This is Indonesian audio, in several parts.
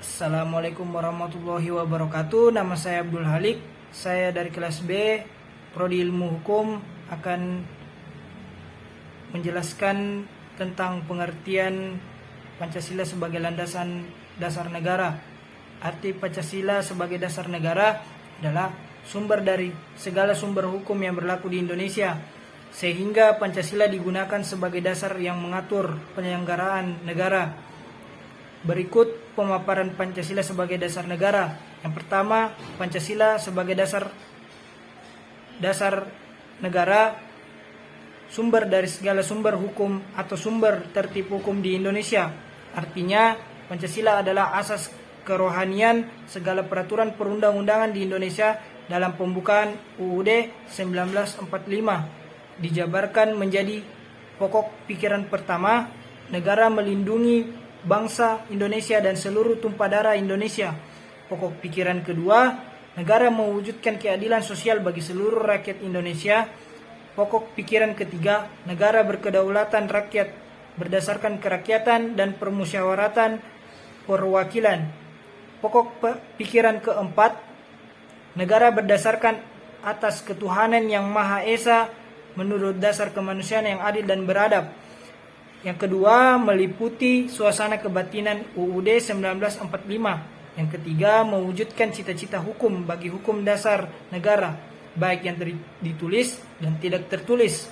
Assalamualaikum warahmatullahi wabarakatuh. Nama saya Abdul Halik. Saya dari kelas B, Prodi Ilmu Hukum, akan menjelaskan tentang pengertian Pancasila sebagai landasan dasar negara. Arti Pancasila sebagai dasar negara adalah sumber dari segala sumber hukum yang berlaku di Indonesia, sehingga Pancasila digunakan sebagai dasar yang mengatur penyelenggaraan negara. Berikut pemaparan Pancasila sebagai dasar negara. Yang pertama, Pancasila sebagai dasar negara, sumber dari segala sumber hukum atau sumber tertib hukum di Indonesia. Artinya, Pancasila adalah asas kerohanian segala peraturan perundang-undangan di Indonesia dalam pembukaan UUD 1945. Dijabarkan menjadi pokok pikiran pertama, negara melindungi bangsa Indonesia dan seluruh tumpah darah Indonesia. Pokok pikiran kedua, negara mewujudkan keadilan sosial bagi seluruh rakyat Indonesia. Pokok pikiran ketiga, negara berkedaulatan rakyat berdasarkan kerakyatan dan permusyawaratan perwakilan. Pokok pikiran keempat, negara berdasarkan atas ketuhanan yang Maha Esa menurut dasar kemanusiaan yang adil dan beradab. Yang kedua, meliputi suasana kebatinan UUD 1945. Yang ketiga, mewujudkan cita-cita hukum bagi hukum dasar negara, baik yang ditulis dan tidak tertulis.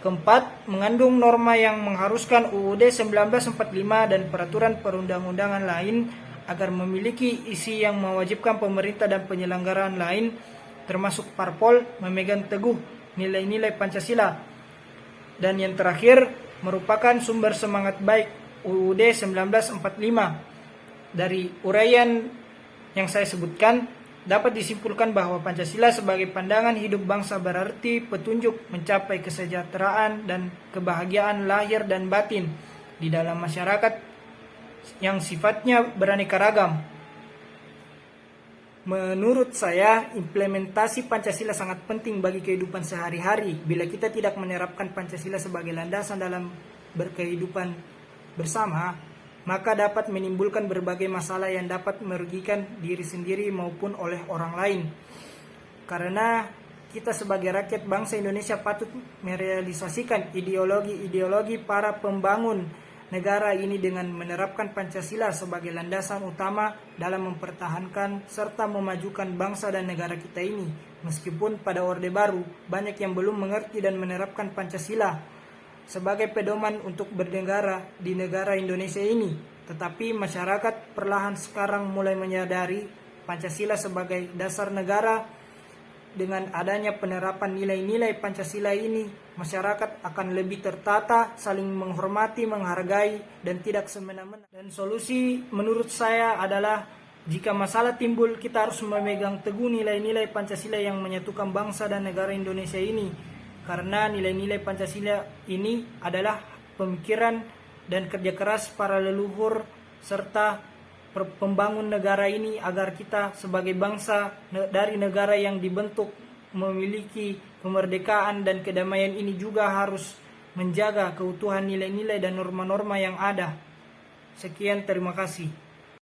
Keempat, mengandung norma yang mengharuskan UUD 1945 dan peraturan perundang-undangan lain agar memiliki isi yang mewajibkan pemerintah dan penyelenggaraan lain, termasuk parpol, memegang teguh nilai-nilai Pancasila. Dan yang terakhir, merupakan sumber semangat baik UUD 1945. Dari uraian yang saya sebutkan, dapat disimpulkan bahwa Pancasila sebagai pandangan hidup bangsa berarti petunjuk mencapai kesejahteraan dan kebahagiaan lahir dan batin di dalam masyarakat yang sifatnya beraneka ragam. Menurut saya, implementasi Pancasila sangat penting bagi kehidupan sehari-hari. Bila kita tidak menerapkan Pancasila sebagai landasan dalam berkehidupan bersama, maka dapat menimbulkan berbagai masalah yang dapat merugikan diri sendiri maupun oleh orang lain. Karena kita sebagai rakyat bangsa Indonesia patut merealisasikan ideologi-ideologi para pembangun negara ini dengan menerapkan Pancasila sebagai landasan utama dalam mempertahankan serta memajukan bangsa dan negara kita ini. Meskipun pada Orde Baru banyak yang belum mengerti dan menerapkan Pancasila sebagai pedoman untuk bernegara di negara Indonesia ini, tetapi masyarakat perlahan sekarang mulai menyadari Pancasila sebagai dasar negara. Dengan adanya penerapan nilai-nilai Pancasila ini, masyarakat akan lebih tertata, saling menghormati, menghargai, dan tidak semena-mena. Dan solusi menurut saya adalah jika masalah timbul, kita harus memegang teguh nilai-nilai Pancasila yang menyatukan bangsa dan negara Indonesia ini. Karena nilai-nilai Pancasila ini adalah pemikiran dan kerja keras para leluhur serta pembangun negara ini agar kita sebagai bangsa dari negara yang dibentuk memiliki kemerdekaan dan kedamaian ini juga harus menjaga keutuhan nilai-nilai dan norma-norma yang ada. Sekian, terima kasih.